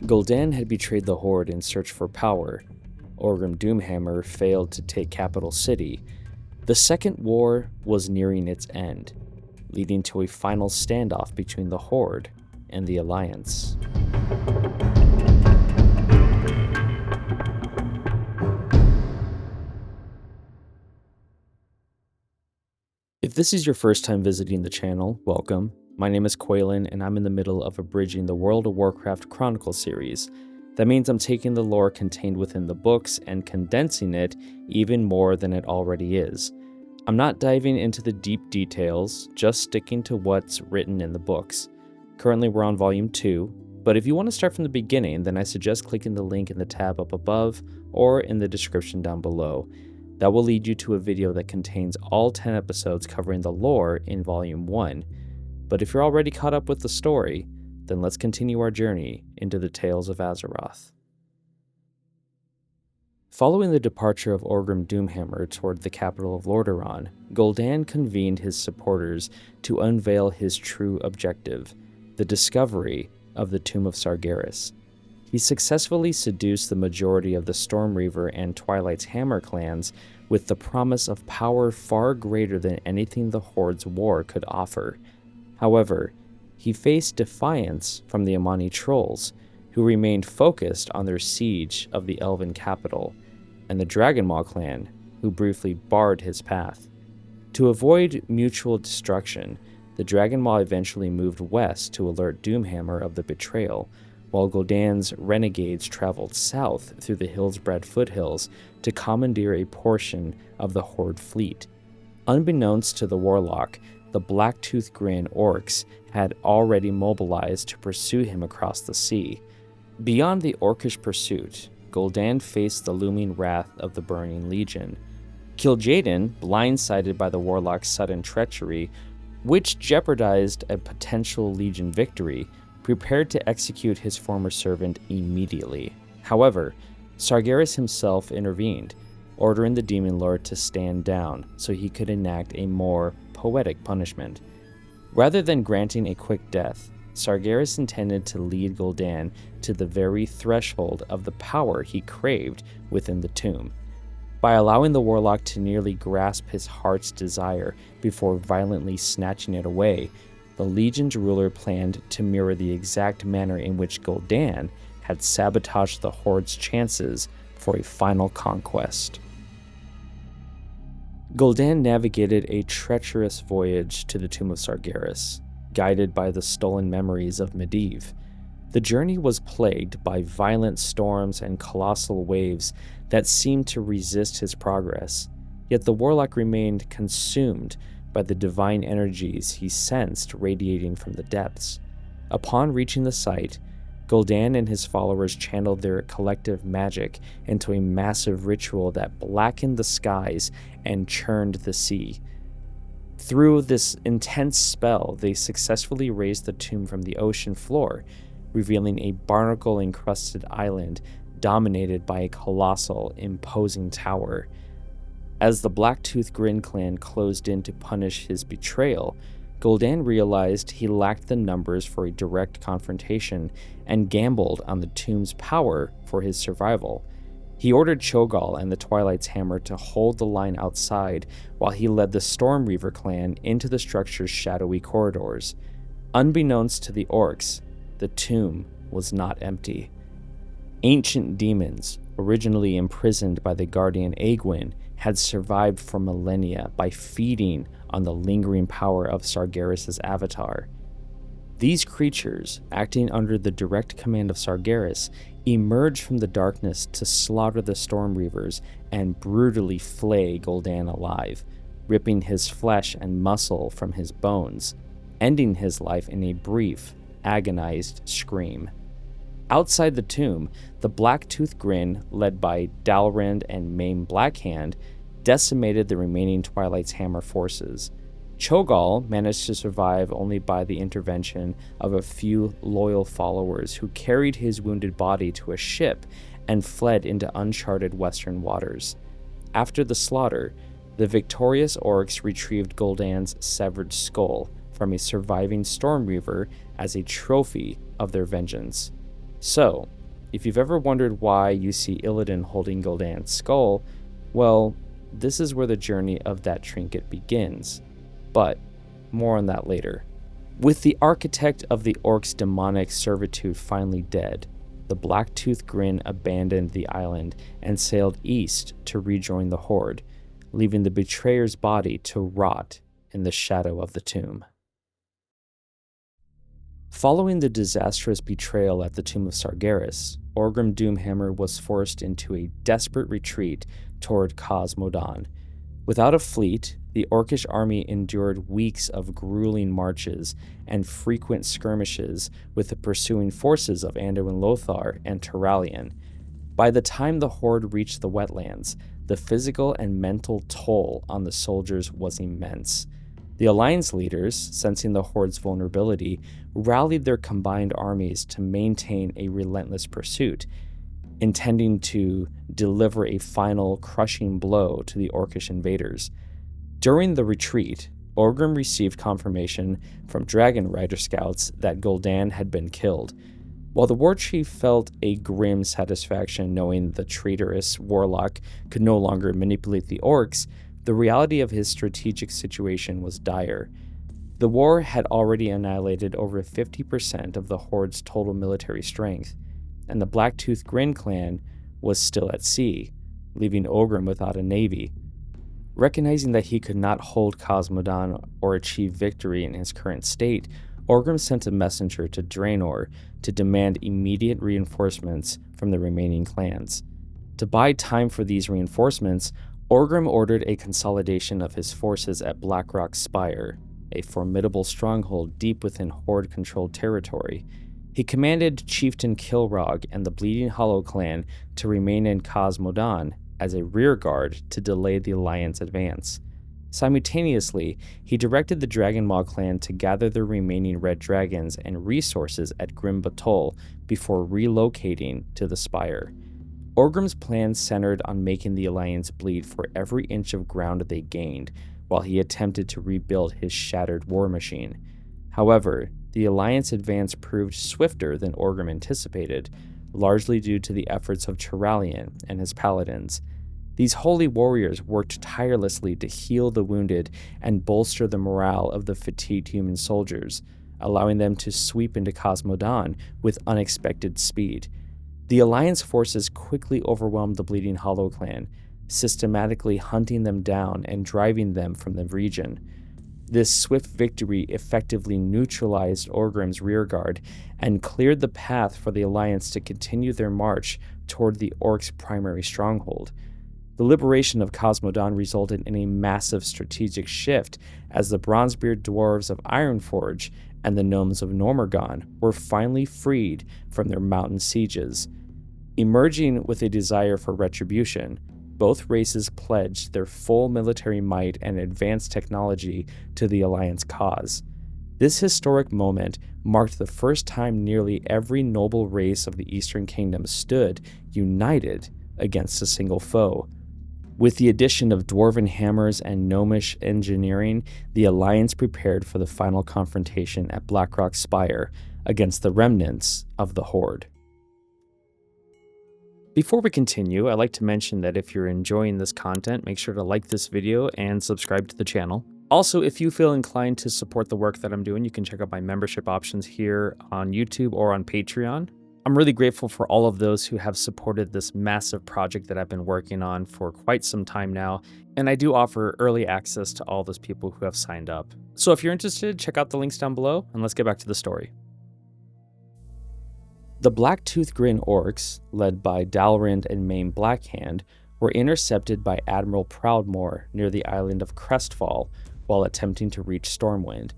Gul'dan had betrayed the Horde in search for power. Orgrim Doomhammer failed to take Capital City. The Second War was nearing its end, leading to a final standoff between the Horde and the Alliance. If this is your first time visiting the channel, welcome. My name is Quaylen, and I'm in the middle of abridging the World of Warcraft Chronicle series. That means I'm taking the lore contained within the books and condensing it even more than it already is. I'm not diving into the deep details, just sticking to what's written in the books. Currently we're on Volume 2, but if you want to start from the beginning, then I suggest clicking the link in the tab up above or in the description down below. That will lead you to a video that contains all 10 episodes covering the lore in Volume 1. But if you're already caught up with the story, then let's continue our journey into the Tales of Azeroth. Following the departure of Orgrim Doomhammer toward the capital of Lordaeron, Gul'dan convened his supporters to unveil his true objective, the discovery of the Tomb of Sargeras. He successfully seduced the majority of the Stormreaver and Twilight's Hammer clans with the promise of power far greater than anything the Horde's war could offer. However, he faced defiance from the Amani trolls, who remained focused on their siege of the Elven capital, and the Dragonmaw clan, who briefly barred his path. To avoid mutual destruction, the Dragonmaw eventually moved west to alert Doomhammer of the betrayal, while Gul'dan's renegades traveled south through the Hillsbred foothills to commandeer a portion of the Horde fleet. Unbeknownst to the Warlock, the Blacktooth Grin orcs had already mobilized to pursue him across the sea. Beyond the orcish pursuit, Gul'dan faced the looming wrath of the Burning Legion. Kil'jaeden, blindsided by the Warlock's sudden treachery, which jeopardized a potential Legion victory, prepared to execute his former servant immediately. However, Sargeras himself intervened, ordering the Demon Lord to stand down so he could enact a more poetic punishment. Rather than granting a quick death, Sargeras intended to lead Gul'dan to the very threshold of the power he craved within the tomb. By allowing the Warlock to nearly grasp his heart's desire before violently snatching it away, the Legion's ruler planned to mirror the exact manner in which Gul'dan had sabotaged the Horde's chances for a final conquest. Gul'dan navigated a treacherous voyage to the Tomb of Sargeras, guided by the stolen memories of Medivh. The journey was plagued by violent storms and colossal waves that seemed to resist his progress, yet the Warlock remained consumed by the divine energies he sensed radiating from the depths. Upon reaching the site, Gul'dan and his followers channeled their collective magic into a massive ritual that blackened the skies and churned the sea. Through this intense spell, they successfully raised the tomb from the ocean floor, revealing a barnacle-encrusted island dominated by a colossal, imposing tower. As the Blacktooth Grin clan closed in to punish his betrayal, Gul'dan realized he lacked the numbers for a direct confrontation and gambled on the tomb's power for his survival. He ordered Cho'Gall and the Twilight's Hammer to hold the line outside while he led the Stormreaver clan into the structure's shadowy corridors. Unbeknownst to the orcs, the tomb was not empty. Ancient demons, originally imprisoned by the guardian Aegwynn, had survived for millennia by feeding on the lingering power of Sargeras' avatar. These creatures, acting under the direct command of Sargeras, emerged from the darkness to slaughter the Stormreavers and brutally flay Gul'dan alive, ripping his flesh and muscle from his bones, ending his life in a brief, agonized scream. Outside the tomb, the Blacktooth Grin, led by Dalrend and Maim Blackhand, decimated the remaining Twilight's Hammer forces. Cho'Gall managed to survive only by the intervention of a few loyal followers who carried his wounded body to a ship and fled into uncharted western waters. After the slaughter, the victorious orcs retrieved Gul'dan's severed skull from a surviving Stormreaver as a trophy of their vengeance. So, if you've ever wondered why you see Illidan holding Gul'dan's skull, well, this is where the journey of that trinket begins. But more on that later. With the architect of the orcs' demonic servitude finally dead, the Black-toothed Grin abandoned the island and sailed east to rejoin the Horde, leaving the betrayer's body to rot in the shadow of the tomb. Following the disastrous betrayal at the Tomb of Sargeras, Orgrim Doomhammer was forced into a desperate retreat toward Khaz Modan. Without a fleet, the orcish army endured weeks of grueling marches and frequent skirmishes with the pursuing forces of Anduin Lothar and Turalyon. By the time the Horde reached the wetlands, the physical and mental toll on the soldiers was immense. The Alliance leaders, sensing the Horde's vulnerability, rallied their combined armies to maintain a relentless pursuit, intending to deliver a final crushing blow to the orcish invaders. During the retreat, Orgrim received confirmation from Dragon Rider scouts that Gul'dan had been killed. While the Warchief felt a grim satisfaction knowing the traitorous warlock could no longer manipulate the orcs, the reality of his strategic situation was dire. The war had already annihilated over 50% of the Horde's total military strength, and the Black-toothed Grin clan was still at sea, leaving Orgrim without a navy. Recognizing that he could not hold Khaz Modan or achieve victory in his current state, Orgrim sent a messenger to Draenor to demand immediate reinforcements from the remaining clans. To buy time for these reinforcements, Orgrim ordered a consolidation of his forces at Blackrock Spire, a formidable stronghold deep within Horde-controlled territory. He commanded Chieftain Kilrog and the Bleeding Hollow clan to remain in Khaz Modan as a rearguard to delay the Alliance advance. Simultaneously, he directed the Dragonmaw clan to gather the remaining red dragons and resources at Grim Batol before relocating to the Spire. Orgrim's plan centered on making the Alliance bleed for every inch of ground they gained, while he attempted to rebuild his shattered war machine. However, the Alliance advance proved swifter than Orgrim anticipated, largely due to the efforts of Turalyon and his paladins. These holy warriors worked tirelessly to heal the wounded and bolster the morale of the fatigued human soldiers, allowing them to sweep into Khaz Modan with unexpected speed. The Alliance forces quickly overwhelmed the Bleeding Hollow clan, systematically hunting them down and driving them from the region. This swift victory effectively neutralized Orgrim's rearguard and cleared the path for the Alliance to continue their march toward the Orcs' primary stronghold. The liberation of Khaz Modan resulted in a massive strategic shift as the Bronzebeard dwarves of Ironforge and the gnomes of Gnormorgon were finally freed from their mountain sieges. Emerging with a desire for retribution, both races pledged their full military might and advanced technology to the Alliance cause. This historic moment marked the first time nearly every noble race of the Eastern Kingdom stood united against a single foe. With the addition of dwarven hammers and gnomish engineering, the Alliance prepared for the final confrontation at Blackrock Spire against the remnants of the Horde. Before we continue, I'd like to mention that if you're enjoying this content, make sure to like this video and subscribe to the channel. Also, if you feel inclined to support the work that I'm doing, you can check out my membership options here on YouTube or on Patreon. I'm really grateful for all of those who have supported this massive project that I've been working on for quite some time now, and I do offer early access to all those people who have signed up. So if you're interested, check out the links down below, and let's get back to the story. The Black-toothed Grin orcs, led by Dalrind and Maim Blackhand, were intercepted by Admiral Proudmoore near the island of Crestfall while attempting to reach Stormwind.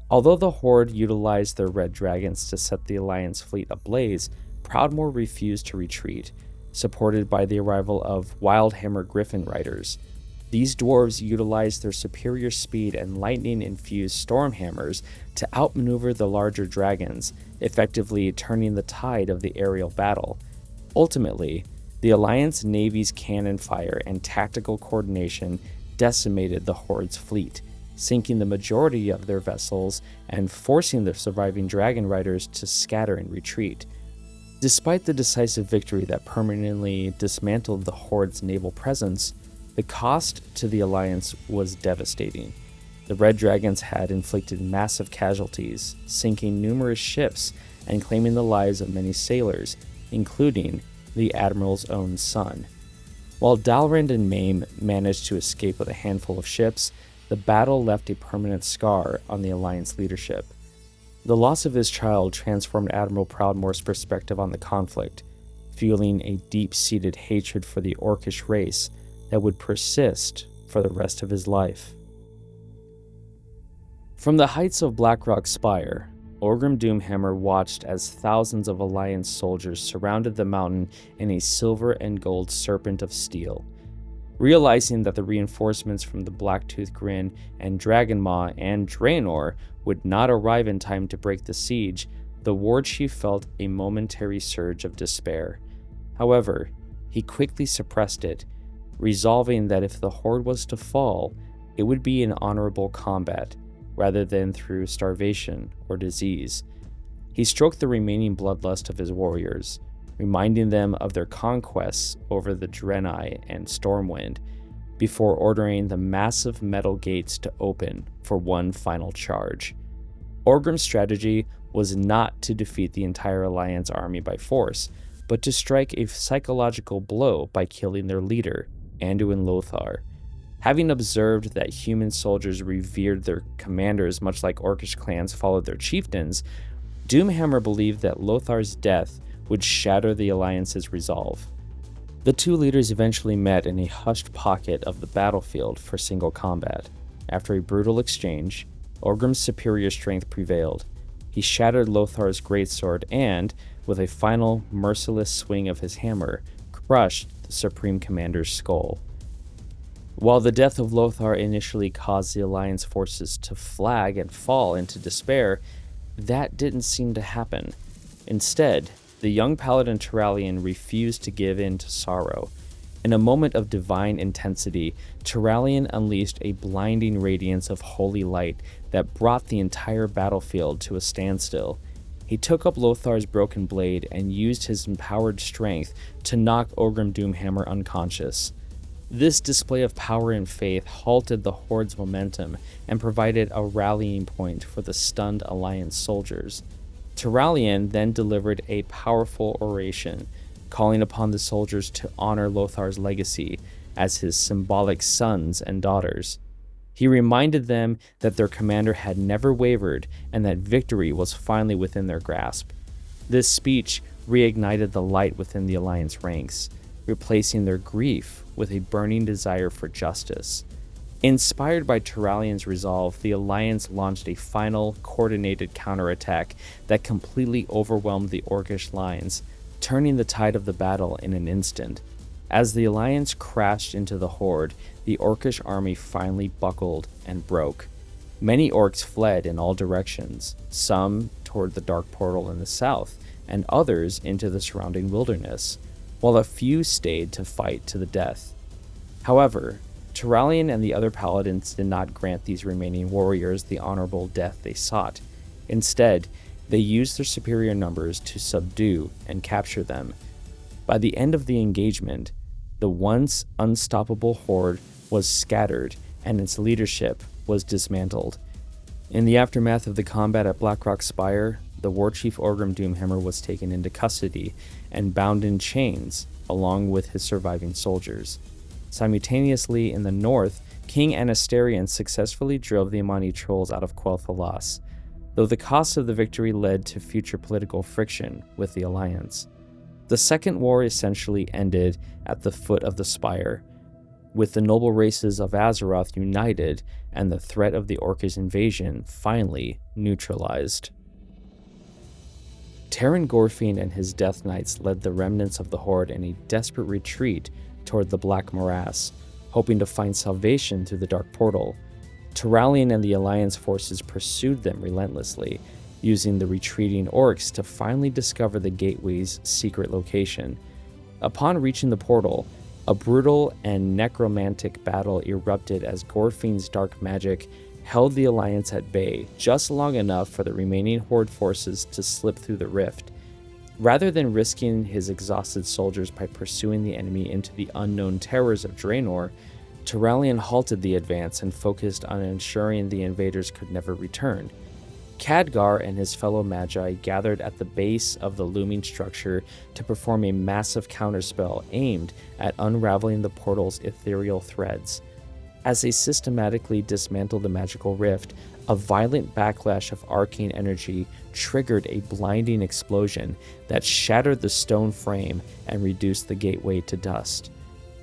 Although the Horde utilized their red dragons to set the Alliance fleet ablaze, Proudmoore refused to retreat, supported by the arrival of Wildhammer Griffin riders. These dwarves utilized their superior speed and lightning-infused stormhammers to outmaneuver the larger dragons, effectively turning the tide of the aerial battle. Ultimately, the Alliance Navy's cannon fire and tactical coordination decimated the Horde's fleet, sinking the majority of their vessels and forcing the surviving dragon riders to scatter and retreat. Despite the decisive victory that permanently dismantled the Horde's naval presence, the cost to the Alliance was devastating. The Red Dragons had inflicted massive casualties, sinking numerous ships and claiming the lives of many sailors, including the Admiral's own son. While Dalrand and Maim managed to escape with a handful of ships, the battle left a permanent scar on the Alliance leadership. The loss of his child transformed Admiral Proudmoore's perspective on the conflict, fueling a deep-seated hatred for the orcish race that would persist for the rest of his life. From the heights of Blackrock Spire, Orgrim Doomhammer watched as thousands of Alliance soldiers surrounded the mountain in a silver and gold serpent of steel. Realizing that the reinforcements from the Blacktooth Grin and Dragonmaw and Draenor would not arrive in time to break the siege, the Warchief felt a momentary surge of despair. However, he quickly suppressed it, resolving that if the Horde was to fall, it would be in honorable combat, rather than through starvation or disease. He stroked the remaining bloodlust of his warriors, reminding them of their conquests over the Draenei and Stormwind, before ordering the massive metal gates to open for one final charge. Orgrim's strategy was not to defeat the entire Alliance army by force, but to strike a psychological blow by killing their leader, Anduin Lothar. Having observed that human soldiers revered their commanders much like orcish clans followed their chieftains, Doomhammer believed that Lothar's death would shatter the Alliance's resolve. The two leaders eventually met in a hushed pocket of the battlefield for single combat. After a brutal exchange, Orgrim's superior strength prevailed. He shattered Lothar's greatsword and, with a final merciless swing of his hammer, crushed the Supreme Commander's skull. While the death of Lothar initially caused the Alliance forces to flag and fall into despair, that didn't seem to happen. Instead, the young paladin Turalyon refused to give in to sorrow. In a moment of divine intensity, Turalyon unleashed a blinding radiance of holy light that brought the entire battlefield to a standstill. He took up Lothar's broken blade and used his empowered strength to knock Orgrim Doomhammer unconscious. This display of power and faith halted the Horde's momentum and provided a rallying point for the stunned Alliance soldiers. Turalyon then delivered a powerful oration, calling upon the soldiers to honor Lothar's legacy as his symbolic sons and daughters. He reminded them that their commander had never wavered and that victory was finally within their grasp. This speech reignited the light within the Alliance ranks, replacing their grief with a burning desire for justice. Inspired by Turalyon's resolve, the Alliance launched a final, coordinated counterattack that completely overwhelmed the Orcish lines, turning the tide of the battle in an instant. As the Alliance crashed into the Horde, the Orcish army finally buckled and broke. Many orcs fled in all directions, some toward the Dark Portal in the south, and others into the surrounding wilderness, while a few stayed to fight to the death. However, Turalyon and the other paladins did not grant these remaining warriors the honorable death they sought. Instead, they used their superior numbers to subdue and capture them. By the end of the engagement, the once unstoppable Horde was scattered and its leadership was dismantled. In the aftermath of the combat at Blackrock Spire, the Warchief Orgrim Doomhammer was taken into custody and bound in chains along with his surviving soldiers. Simultaneously, in the north, King Anasterion successfully drove the Amani trolls out of Quel'Thalas, though the cost of the victory led to future political friction with the Alliance. The Second War essentially ended at the foot of the Spire, with the noble races of Azeroth united and the threat of the Orcish invasion finally neutralized. Teyrn Gorfyn and his Death Knights led the remnants of the Horde in a desperate retreat toward the Black Morass, hoping to find salvation through the Dark Portal. Turalyon and the Alliance forces pursued them relentlessly, using the retreating orcs to finally discover the gateway's secret location. Upon reaching the portal, a brutal and necromantic battle erupted as Gorfyn's dark magic held the Alliance at bay just long enough for the remaining Horde forces to slip through the rift. Rather than risking his exhausted soldiers by pursuing the enemy into the unknown terrors of Draenor, Turalyon halted the advance and focused on ensuring the invaders could never return. Khadgar and his fellow Magi gathered at the base of the looming structure to perform a massive counterspell aimed at unraveling the portal's ethereal threads. As they systematically dismantled the magical rift, a violent backlash of arcane energy triggered a blinding explosion that shattered the stone frame and reduced the gateway to dust.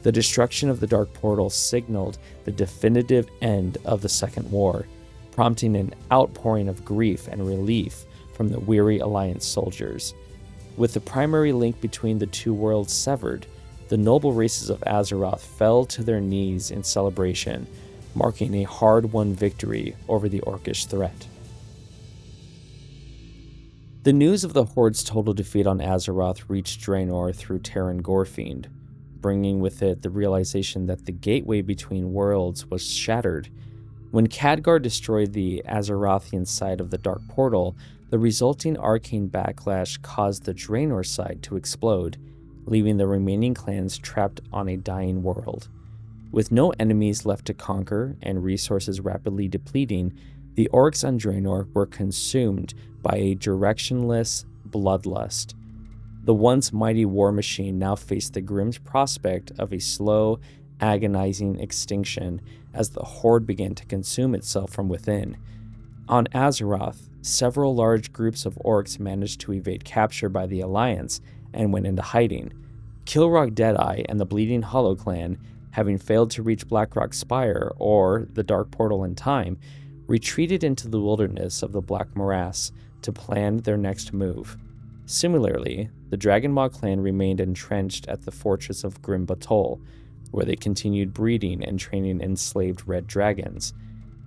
The destruction of the Dark Portal signaled the definitive end of the Second War, prompting an outpouring of grief and relief from the weary Alliance soldiers. With the primary link between the two worlds severed, the noble races of Azeroth fell to their knees in celebration, marking a hard-won victory over the orcish threat. The news of the Horde's total defeat on Azeroth reached Draenor through Terran Gorefiend, bringing with it the realization that the gateway between worlds was shattered. When Khadgar destroyed the Azerothian side of the Dark Portal, the resulting arcane backlash caused the Draenor side to explode, leaving the remaining clans trapped on a dying world. With no enemies left to conquer and resources rapidly depleting, the orcs on Draenor were consumed by a directionless bloodlust. The once mighty war machine now faced the grim prospect of a slow, agonizing extinction as the Horde began to consume itself from within. On Azeroth, several large groups of orcs managed to evade capture by the Alliance and went into hiding. Kilrogg Deadeye and the Bleeding Hollow clan, having failed to reach Blackrock Spire or the Dark Portal in time, retreated into the wilderness of the Black Morass to plan their next move. Similarly, the Dragonmaw clan remained entrenched at the fortress of Grim Batol, where they continued breeding and training enslaved red dragons.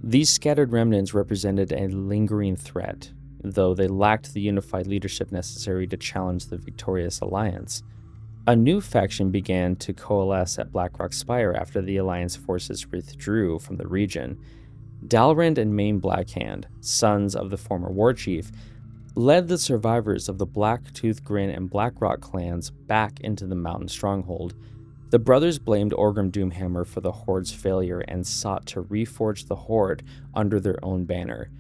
These scattered remnants represented a lingering threat, though they lacked the unified leadership necessary to challenge the victorious Alliance. A new faction began to coalesce at Blackrock Spire after the Alliance forces withdrew from the region. Dalrend and Main Blackhand, sons of the former Warchief, led the survivors of the Blacktooth Grin and Blackrock clans back into the mountain stronghold. The brothers blamed Orgrim Doomhammer for the Horde's failure and sought to reforge the Horde under their own banner.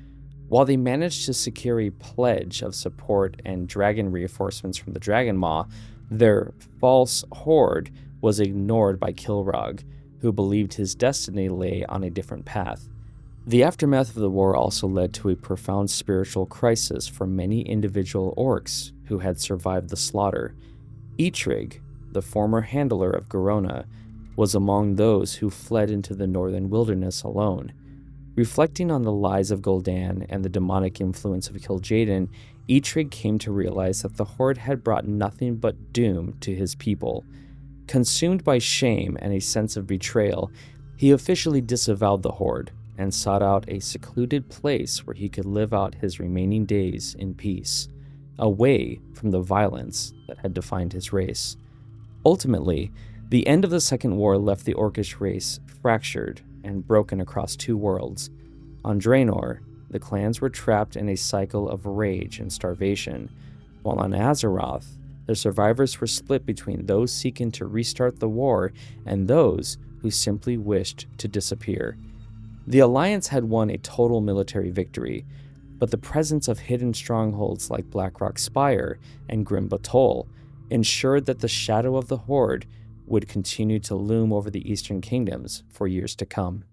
While they managed to secure a pledge of support and dragon reinforcements from the Dragonmaw, their false Horde was ignored by Kilrogg, who believed his destiny lay on a different path. The aftermath of the war also led to a profound spiritual crisis for many individual orcs who had survived the slaughter. Eitrig, the former handler of Garona, was among those who fled into the northern wilderness alone. Reflecting on the lies of Gul'dan and the demonic influence of Kil'jaeden, Eitrig came to realize that the Horde had brought nothing but doom to his people. Consumed by shame and a sense of betrayal, he officially disavowed the Horde and sought out a secluded place where he could live out his remaining days in peace, away from the violence that had defined his race. Ultimately, the end of the Second War left the Orcish race fractured and broken across two worlds. On Draenor, the clans were trapped in a cycle of rage and starvation, while on Azeroth, the survivors were split between those seeking to restart the war and those who simply wished to disappear. The Alliance had won a total military victory, but the presence of hidden strongholds like Blackrock Spire and Grim Batol ensured that the shadow of the Horde would continue to loom over the Eastern Kingdoms for years to come.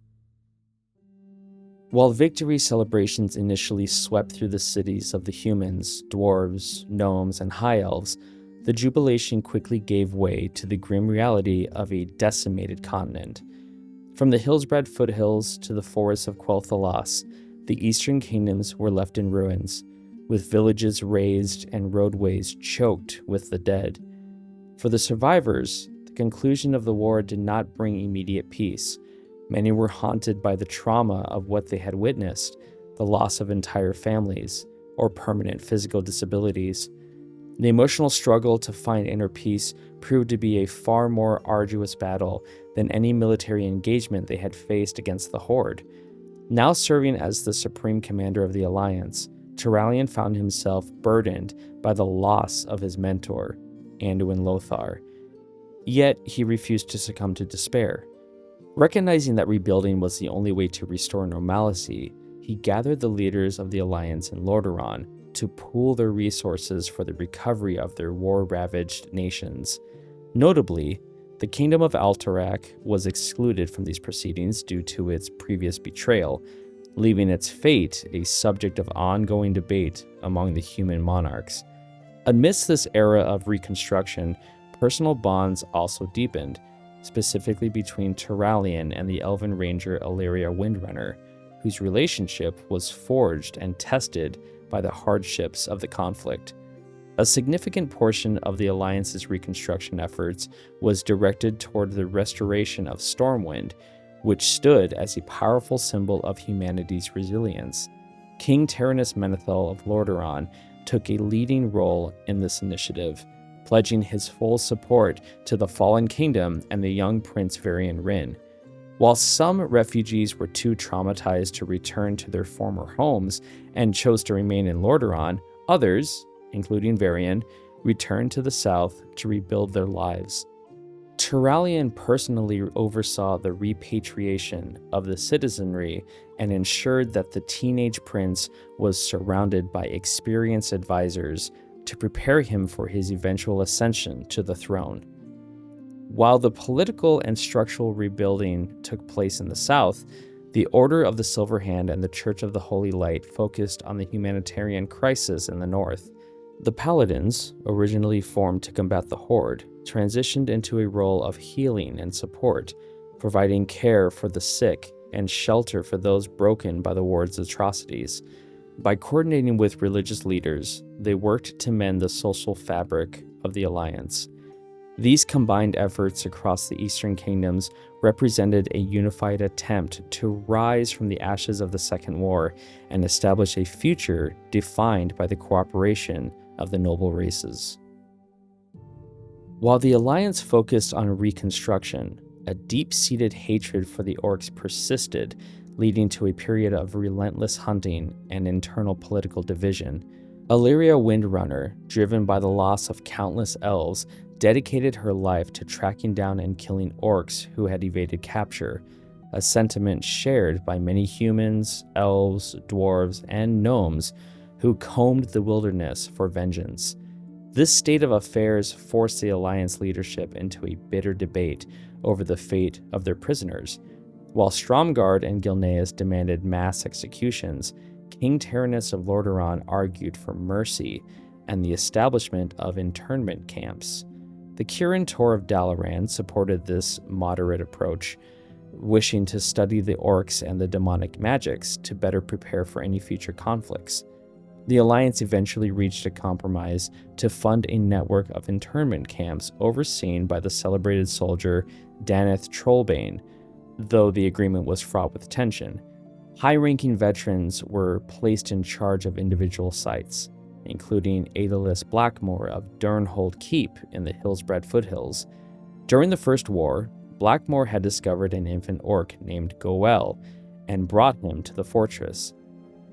While victory celebrations initially swept through the cities of the humans, dwarves, gnomes, and high elves, the jubilation quickly gave way to the grim reality of a decimated continent. From the Hillsbred foothills to the forests of Quel'Thalas, the Eastern Kingdoms were left in ruins, with villages razed and roadways choked with the dead. For the survivors, the conclusion of the war did not bring immediate peace. Many were haunted by the trauma of what they had witnessed, the loss of entire families, or permanent physical disabilities. The emotional struggle to find inner peace proved to be a far more arduous battle than any military engagement they had faced against the Horde. Now serving as the supreme commander of the Alliance, Turalyon found himself burdened by the loss of his mentor, Anduin Lothar. Yet he refused to succumb to despair. Recognizing that rebuilding was the only way to restore normalcy, he gathered the leaders of the Alliance in Lordaeron to pool their resources for the recovery of their war-ravaged nations. Notably, the Kingdom of Alterac was excluded from these proceedings due to its previous betrayal, leaving its fate a subject of ongoing debate among the human monarchs. Amidst this era of reconstruction, personal bonds also deepened, specifically between Turalyon and the Elven Ranger Illyria Windrunner, whose relationship was forged and tested by the hardships of the conflict. A significant portion of the Alliance's reconstruction efforts was directed toward the restoration of Stormwind, which stood as a powerful symbol of humanity's resilience. King Tyrannus Menethil of Lordaeron took a leading role in this initiative, pledging his full support to the fallen kingdom and the young Prince Varian Wrynn. While some refugees were too traumatized to return to their former homes and chose to remain in Lordaeron, others, including Varian, returned to the south to rebuild their lives. Turalyon personally oversaw the repatriation of the citizenry and ensured that the teenage prince was surrounded by experienced advisors to prepare him for his eventual ascension to the throne. While the political and structural rebuilding took place in the south, the Order of the Silver Hand and the Church of the Holy Light focused on the humanitarian crisis in the north. The Paladins, originally formed to combat the Horde, transitioned into a role of healing and support, providing care for the sick and shelter for those broken by the war's atrocities. By coordinating with religious leaders, they worked to mend the social fabric of the Alliance. These combined efforts across the Eastern Kingdoms represented a unified attempt to rise from the ashes of the Second War and establish a future defined by the cooperation of the noble races. While the Alliance focused on reconstruction, a deep-seated hatred for the orcs persisted, leading to a period of relentless hunting and internal political division. Illyria Windrunner, driven by the loss of countless elves, dedicated her life to tracking down and killing orcs who had evaded capture, a sentiment shared by many humans, elves, dwarves, and gnomes who combed the wilderness for vengeance. This state of affairs forced the Alliance leadership into a bitter debate over the fate of their prisoners. While Stromgarde and Gilneas demanded mass executions, King Tyrannus of Lordaeron argued for mercy and the establishment of internment camps. The Kirin Tor of Dalaran supported this moderate approach, wishing to study the orcs and the demonic magics to better prepare for any future conflicts. The Alliance eventually reached a compromise to fund a network of internment camps overseen by the celebrated soldier Daneth Trollbane, though the agreement was fraught with tension. High-ranking veterans were placed in charge of individual sites, including Aedelis Blackmore of Durnhold Keep in the Hillsbred foothills. During the First War, Blackmore had discovered an infant orc named Goel and brought him to the fortress.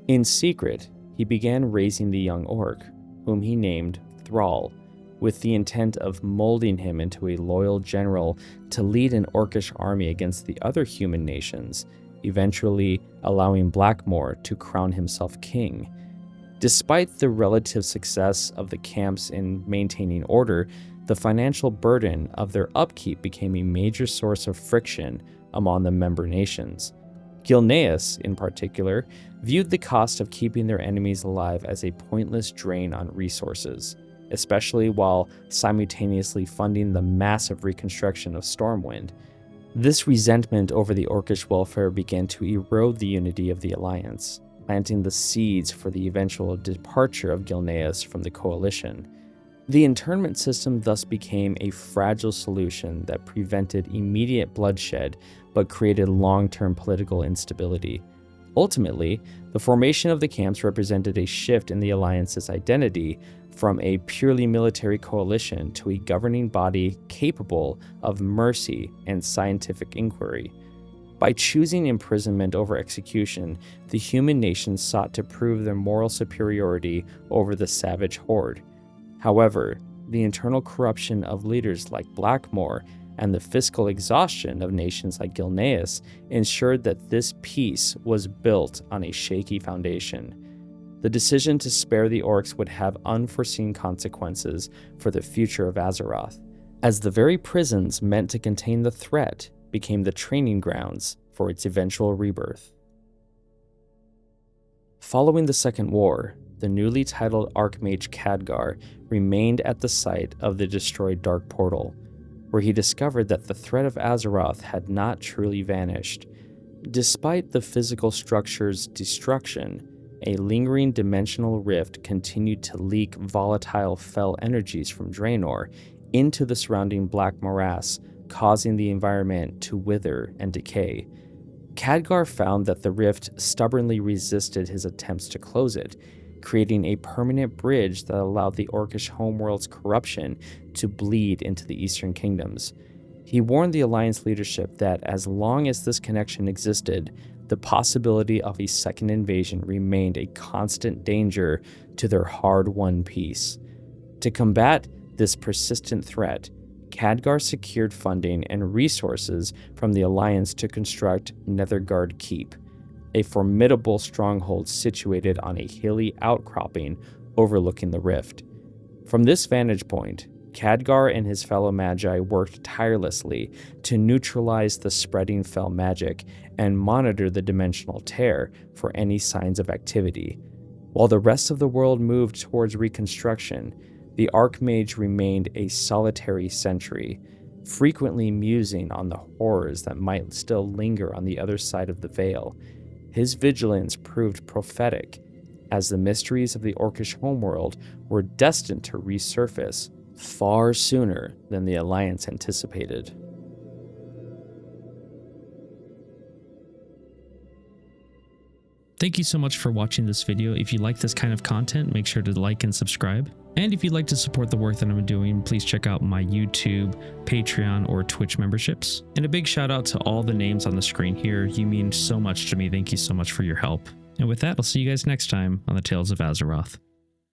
In secret, he began raising the young orc, whom he named Thrall, with the intent of molding him into a loyal general to lead an orcish army against the other human nations, eventually allowing Blackmore to crown himself king. Despite the relative success of the camps in maintaining order, the financial burden of their upkeep became a major source of friction among the member nations. Gilneas, in particular, viewed the cost of keeping their enemies alive as a pointless drain on resources, especially while simultaneously funding the massive reconstruction of Stormwind. This resentment over the orcish welfare began to erode the unity of the Alliance, planting the seeds for the eventual departure of Gilneas from the coalition. The internment system thus became a fragile solution that prevented immediate bloodshed but created long-term political instability. Ultimately, the formation of the camps represented a shift in the Alliance's identity from a purely military coalition to a governing body capable of mercy and scientific inquiry. By choosing imprisonment over execution, the human nation sought to prove their moral superiority over the savage horde. However, the internal corruption of leaders like Blackmore and the fiscal exhaustion of nations like Gilneas ensured that this peace was built on a shaky foundation. The decision to spare the orcs would have unforeseen consequences for the future of Azeroth, as the very prisons meant to contain the threat became the training grounds for its eventual rebirth. Following the Second War, the newly titled Archmage Khadgar remained at the site of the destroyed Dark Portal, where he discovered that the threat of Azeroth had not truly vanished. Despite the physical structure's destruction, a lingering dimensional rift continued to leak volatile fel energies from Draenor into the surrounding black morass, causing the environment to wither and decay. Khadgar found that the rift stubbornly resisted his attempts to close it, creating a permanent bridge that allowed the orcish homeworld's corruption to bleed into the eastern kingdoms. He warned the Alliance leadership that as long as this connection existed, the possibility of a second invasion remained a constant danger to their hard-won peace. To combat this persistent threat, Khadgar secured funding and resources from the Alliance to construct Nethergarde Keep, a formidable stronghold situated on a hilly outcropping overlooking the rift. From this vantage point, Khadgar and his fellow Magi worked tirelessly to neutralize the spreading fel magic and monitor the dimensional tear for any signs of activity. While the rest of the world moved towards reconstruction, the Archmage remained a solitary sentry, frequently musing on the horrors that might still linger on the other side of the veil. His vigilance proved prophetic, as the mysteries of the orcish homeworld were destined to resurface far sooner than the Alliance anticipated. Thank you so much for watching this video. If you like this kind of content, make sure to like and subscribe. And if you'd like to support the work that I'm doing, please check out my YouTube, Patreon, or Twitch memberships. And a big shout out to all the names on the screen here. You mean so much to me. Thank you so much for your help. And with that, I'll see you guys next time on the Tales of Azeroth.